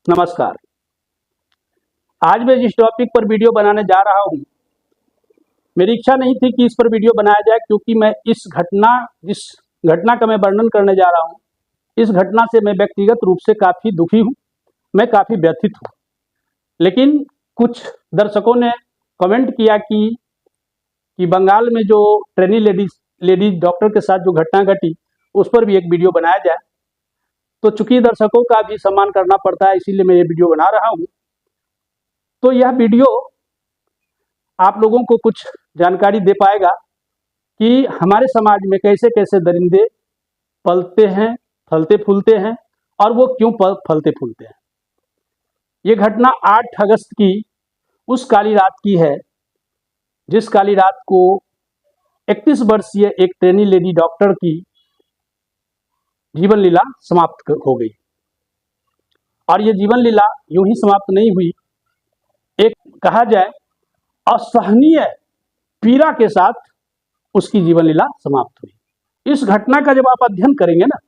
नमस्कार। आज मैं जिस टॉपिक पर वीडियो बनाने जा रहा हूं, मेरी इच्छा नहीं थी कि इस पर वीडियो बनाया जाए, क्योंकि मैं जिस घटना का मैं वर्णन करने जा रहा हूं, इस घटना से मैं व्यक्तिगत रूप से काफ़ी दुखी हूं, मैं काफ़ी व्यथित हूं। लेकिन कुछ दर्शकों ने कमेंट किया कि बंगाल में जो ट्रेनी लेडीज डॉक्टर के साथ जो घटना घटी, उस पर भी एक वीडियो बनाया जाए। तो चूंकि दर्शकों का भी सम्मान करना पड़ता है, इसीलिए मैं ये वीडियो बना रहा हूँ। तो यह वीडियो आप लोगों को कुछ जानकारी दे पाएगा कि हमारे समाज में कैसे कैसे दरिंदे पलते हैं, फलते फूलते हैं, और वो क्यों फलते फूलते हैं। ये घटना 8 अगस्त की उस काली रात की है, जिस काली रात को 31 वर्षीय एक ट्रेनी लेडी डॉक्टर की जीवन लीला समाप्त हो गई। और ये जीवन लीला यूं ही समाप्त नहीं हुई, एक कहा जाए असहनीय पीड़ा के साथ उसकी जीवन लीला समाप्त हुई। इस घटना का जब आप अध्ययन करेंगे ना,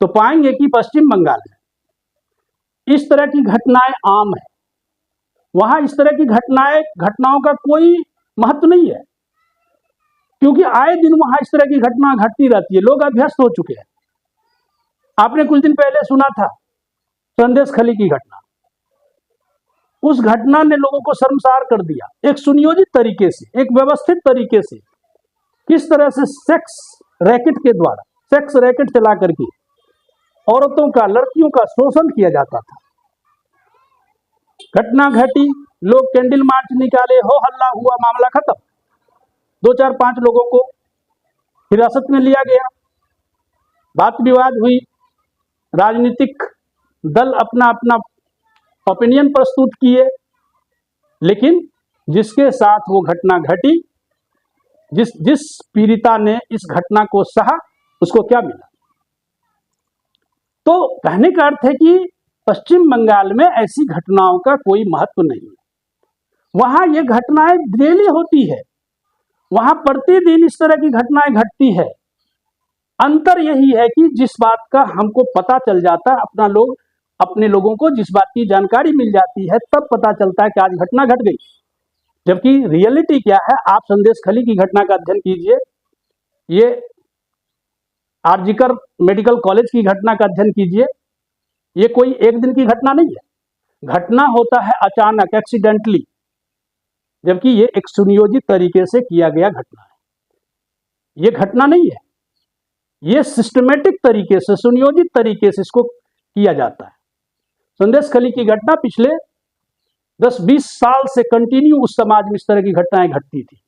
तो पाएंगे कि पश्चिम बंगाल में इस तरह की घटनाएं आम है। वहां इस तरह की घटनाओं का कोई महत्व नहीं है, क्योंकि आए दिन वहां इस तरह की घटना घटती रहती है। लोग अभ्यस्त हो चुके हैं। आपने कुछ दिन पहले सुना था संदेश खली की घटना। उस घटना ने लोगों को शर्मसार कर दिया। एक सुनियोजित तरीके से, एक व्यवस्थित तरीके से किस तरह से सेक्स रैकेट चला करके औरतों का, लड़कियों का शोषण किया जाता था। घटना घटी, लोग कैंडल मार्च निकाले, हो हल्ला हुआ, मामला खत्म। 2 4 5 लोगों को हिरासत में लिया गया, बात विवाद हुई, राजनीतिक दल अपना अपना ओपिनियन प्रस्तुत किए। लेकिन जिसके साथ वो घटना घटी, जिस पीड़िता ने इस घटना को सहा, उसको क्या मिला? तो कहने का अर्थ है कि पश्चिम बंगाल में ऐसी घटनाओं का कोई महत्व नहीं है। वहां ये घटनाएं डेली होती है, वहां प्रतिदिन इस तरह की घटनाएं घटती है। अंतर यही है कि जिस बात का हमको पता चल जाता है, अपने लोगों को जिस बात की जानकारी मिल जाती है, तब पता चलता है कि आज घटना घट गई। जबकि रियलिटी क्या है, आप संदेश खली की घटना का अध्ययन कीजिए, ये आरजीकर मेडिकल कॉलेज की घटना का अध्ययन कीजिए। ये कोई एक दिन की घटना नहीं है। घटना होता है अचानक, एक्सीडेंटली, जबकि ये एक सुनियोजित तरीके से किया गया घटना है। ये घटना नहीं है, ये सिस्टमेटिक तरीके से, सुनियोजित तरीके से इसको किया जाता है। संदेश खली की घटना पिछले 10-20 साल से कंटिन्यू उस समाज में इस तरह की घटनाएं घटती थी।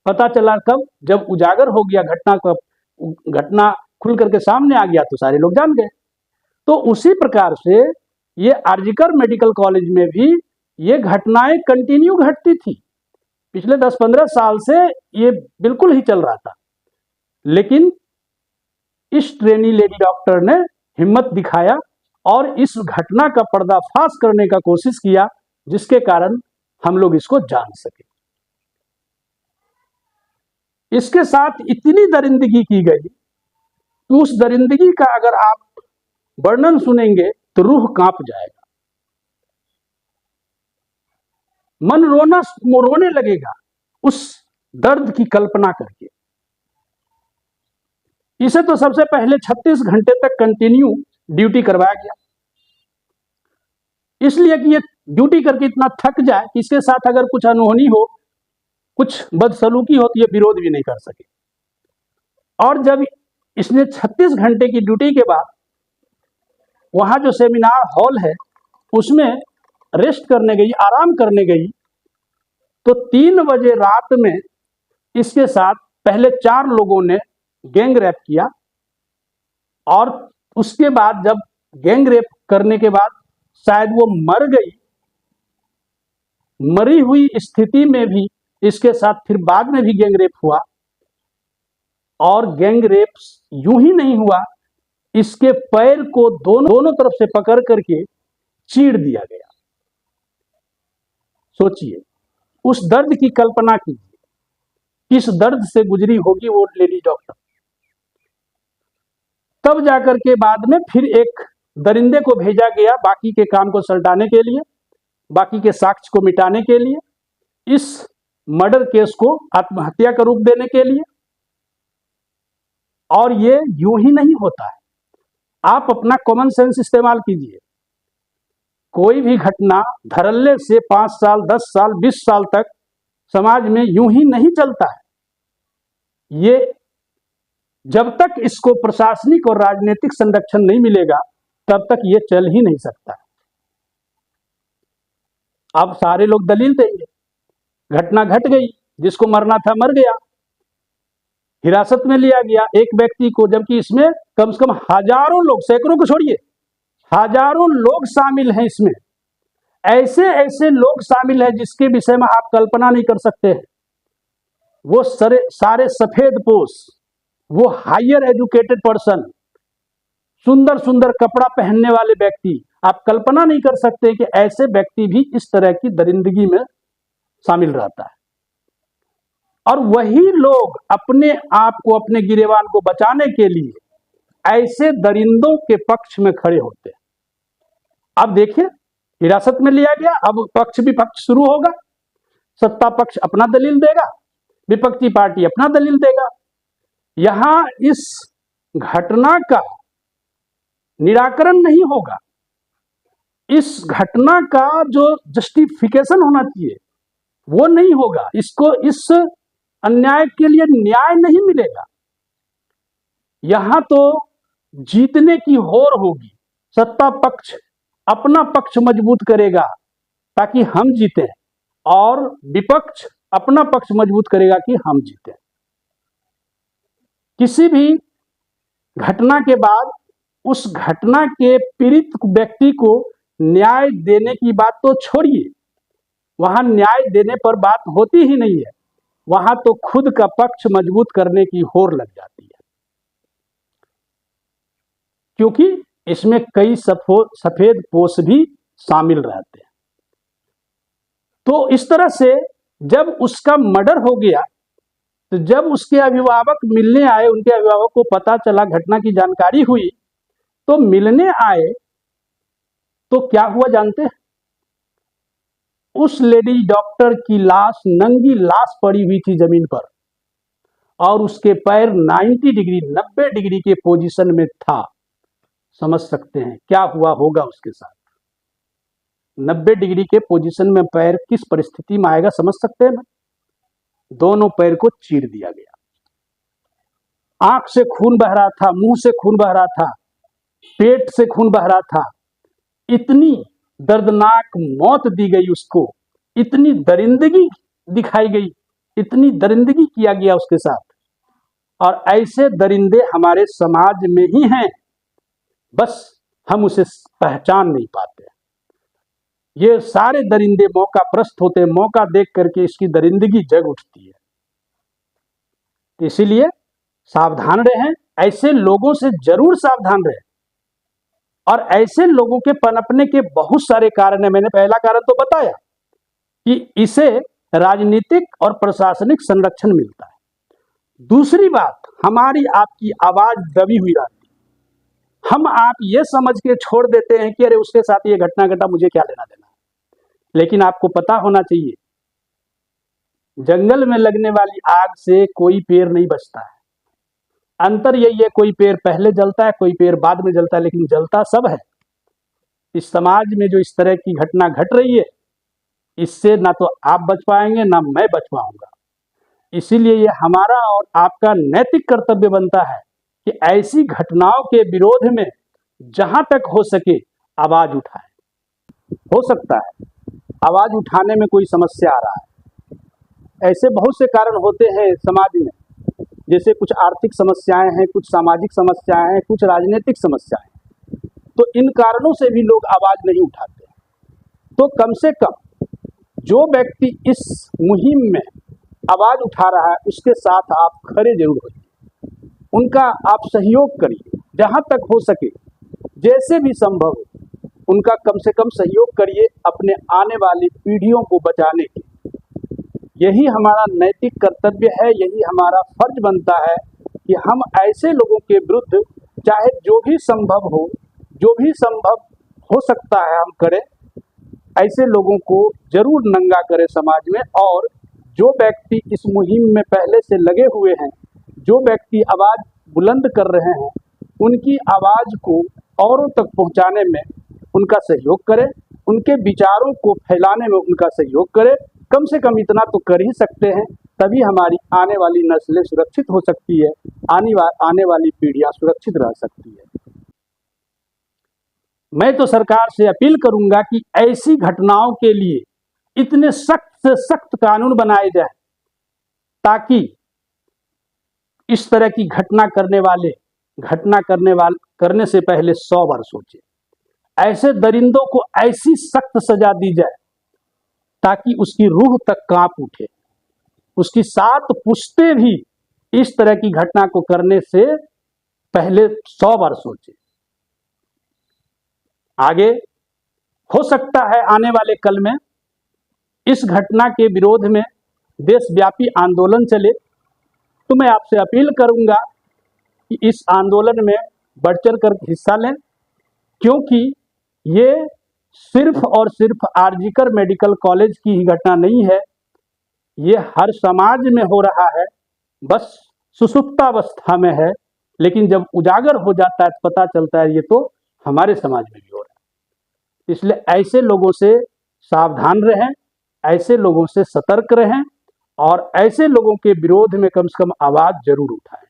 पता चला कब? जब उजागर हो गया, घटना खुल करके सामने आ गया, तो सारे लोग जान गए। तो उसी प्रकार से ये आरजीकर मेडिकल कॉलेज में भी ये घटनाएं कंटिन्यू घटती थी। पिछले 10-15 साल से ये बिल्कुल ही चल रहा था। लेकिन इस ट्रेनी लेडी डॉक्टर ने हिम्मत दिखाया और इस घटना का पर्दाफाश करने का कोशिश किया, जिसके कारण हम लोग इसको जान सके। इसके साथ इतनी दरिंदगी की गई कि उस दरिंदगी का अगर आप वर्णन सुनेंगे तो रूह कांप जाएगा, मन रोने लगेगा उस दर्द की कल्पना करके। इसे तो सबसे पहले 36 घंटे तक कंटिन्यू ड्यूटी करवाया गया, इसलिए कि ये ड्यूटी करके इतना थक जाए कि इसके साथ अगर कुछ अनहोनी हो, कुछ बदसलूकी हो, तो ये विरोध भी नहीं कर सके। और जब इसने 36 घंटे की ड्यूटी के बाद वहां जो सेमिनार हॉल है उसमें रेस्ट करने गई, आराम करने गई, तो 3 बजे रात में इसके साथ पहले 4 लोगों ने गैंग रेप किया। और उसके बाद जब गैंग रेप करने के बाद शायद वो मर गई, मरी हुई स्थिति में भी इसके साथ फिर बाद में भी गैंग रेप हुआ। और गैंग रेप यूं ही नहीं हुआ, इसके पैर को दोनों तरफ से पकड़ करके चीर दिया गया। सोचिए, उस दर्द की कल्पना कीजिए, किस दर्द से गुजरी होगी वो लेडी डॉक्टर। तब जाकर के बाद में फिर एक दरिंदे को भेजा गया बाकी के काम को सलटाने के लिए, बाकी के साक्ष्य को मिटाने के लिए, इस मर्डर केस को आत्महत्या का रूप देने के लिए। और ये यूं ही नहीं होता है, आप अपना कॉमन सेंस इस्तेमाल कीजिए। कोई भी घटना धड़ल्ले से 5 साल, 10 साल, 20 साल तक समाज में यूं ही नहीं चलता है। ये जब तक इसको प्रशासनिक और राजनीतिक संरक्षण नहीं मिलेगा तब तक ये चल ही नहीं सकता। अब सारे लोग दलील देंगे, घटना घट गई, जिसको मरना था मर गया, हिरासत में लिया गया एक व्यक्ति को, जबकि इसमें कम से कम हजारों लोग, सैकड़ों को छोड़िए, हजारों लोग शामिल हैं इसमें। ऐसे ऐसे लोग शामिल हैं जिसके विषय में आप कल्पना नहीं कर सकते हैं। वो सारे सफेद पोश, वो हायर एजुकेटेड पर्सन, सुंदर सुंदर कपड़ा पहनने वाले व्यक्ति, आप कल्पना नहीं कर सकते कि ऐसे व्यक्ति भी इस तरह की दरिंदगी में शामिल रहता है। और वही लोग अपने आप को, अपने गिरेबान को बचाने के लिए ऐसे दरिंदों के पक्ष में खड़े होते हैं। अब देखिए, हिरासत में लिया गया, अब पक्ष विपक्ष शुरू होगा। सत्ता पक्ष अपना दलील देगा, विपक्षी पार्टी अपना दलील देगा। यहां इस घटना का निराकरण नहीं होगा, इस घटना का जो जस्टिफिकेशन होना चाहिए वो नहीं होगा, इसको, इस अन्याय के लिए न्याय नहीं मिलेगा। यहां तो जीतने की होड़ होगी, सत्ता पक्ष अपना पक्ष मजबूत करेगा ताकि हम जीतें, और विपक्ष अपना पक्ष मजबूत करेगा कि हम जीतें। किसी भी घटना के बाद उस घटना के पीड़ित व्यक्ति को न्याय देने की बात तो छोड़िए, वहां न्याय देने पर बात होती ही नहीं है, वहां तो खुद का पक्ष मजबूत करने की होड़ लग जाती है, क्योंकि इसमें कई सफेद पोश भी शामिल रहते हैं। तो इस तरह से जब उसका मर्डर हो गया, तो जब उसके अभिभावक मिलने आए, उनके अभिभावक को पता चला, घटना की जानकारी हुई, तो मिलने आए, तो क्या हुआ जानते हैं? उस लेडी डॉक्टर की लाश, नंगी लाश पड़ी हुई थी जमीन पर, और उसके पैर 90 डिग्री के पोजीशन में था। समझ सकते हैं क्या हुआ होगा उसके साथ। 90 डिग्री के पोजीशन में पैर किस परिस्थिति में आएगा, समझ सकते हैं ना? दोनों पैर को चीर दिया गया, आंख से खून बह रहा था, मुंह से खून बह रहा था, पेट से खून बह रहा था। इतनी दर्दनाक मौत दी गई उसको, इतनी दरिंदगी दिखाई गई, इतनी दरिंदगी किया गया उसके साथ। और ऐसे दरिंदे हमारे समाज में ही हैं, बस हम उसे पहचान नहीं पाते। ये सारे दरिंदे मौका प्रस्त होते हैं, मौका देख करके इसकी दरिंदगी जग उठती है। तो इसीलिए सावधान रहें, ऐसे लोगों से जरूर सावधान रहें। और ऐसे लोगों के पनपने के बहुत सारे कारण है। मैंने पहला कारण तो बताया कि इसे राजनीतिक और प्रशासनिक संरक्षण मिलता है। दूसरी बात, हमारी आपकी आवाज दबी हुई रहती, हम आप ये समझ के छोड़ देते हैं कि अरे उसके साथ ये घटना घटा, मुझे क्या लेना देना। लेकिन आपको पता होना चाहिए, जंगल में लगने वाली आग से कोई पेड़ नहीं बचता है। अंतर यही है, कोई पेड़ पहले जलता है, कोई पेड़ बाद में जलता है, लेकिन जलता सब है। इस समाज में जो इस तरह की घटना घट रही है, इससे ना तो आप बच पाएंगे ना मैं बच पाऊंगा। इसीलिए ये हमारा और आपका नैतिक कर्तव्य बनता है कि ऐसी घटनाओं के विरोध में जहां तक हो सके आवाज उठाएं। हो सकता है आवाज उठाने में कोई समस्या आ रहा है, ऐसे बहुत से कारण होते हैं समाज में, जैसे कुछ आर्थिक समस्याएं हैं, कुछ सामाजिक समस्याएं हैं, कुछ राजनीतिक समस्याएं हैं। तो इन कारणों से भी लोग आवाज नहीं उठाते। तो कम से कम जो व्यक्ति इस मुहिम में आवाज उठा रहा है, उसके साथ आप खड़े जरूर होइए, उनका आप सहयोग करिए, जहां तक हो सके, जैसे भी संभव हो उनका कम से कम सहयोग करिए, अपने आने वाली पीढ़ियों को बचाने के। यही हमारा नैतिक कर्तव्य है, यही हमारा फर्ज बनता है कि हम ऐसे लोगों के विरुद्ध चाहे जो भी संभव हो, जो भी संभव हो सकता है हम करें, ऐसे लोगों को जरूर नंगा करें समाज में। और जो व्यक्ति इस मुहिम में पहले से लगे हुए हैं, जो व्यक्ति आवाज़ बुलंद कर रहे हैं, उनकी आवाज़ को औरों तक पहुंचाने में उनका सहयोग करें, उनके विचारों को फैलाने में उनका सहयोग करें। कम से कम इतना तो कर ही सकते हैं, तभी हमारी आने वाली नस्लें सुरक्षित हो सकती है, आने वाली पीढ़ियां सुरक्षित रह सकती है। मैं तो सरकार से अपील करूंगा कि ऐसी घटनाओं के लिए इतने सख्त से सख्त कानून बनाए जाए, ताकि इस तरह की घटना करने से पहले 100 बार सोचे। ऐसे दरिंदों को ऐसी सख्त सजा दी जाए ताकि उसकी रूह तक कांप उठे, उसकी 7 पुश्तें भी इस तरह की घटना को करने से पहले 100 बार सोचे। आगे हो सकता है आने वाले कल में इस घटना के विरोध में देशव्यापी आंदोलन चले, तो मैं आपसे अपील करूंगा कि इस आंदोलन में बढ़ चढ़ कर हिस्सा लें, क्योंकि ये सिर्फ और सिर्फ आरजीकर मेडिकल कॉलेज की ही घटना नहीं है, ये हर समाज में हो रहा है। बस सुसुप्तावस्था में है, लेकिन जब उजागर हो जाता है तो पता चलता है ये तो हमारे समाज में भी हो रहा है। इसलिए ऐसे लोगों से सावधान रहें, ऐसे लोगों से सतर्क रहें और ऐसे लोगों के विरोध में कम से कम आवाज़ जरूर उठाएं।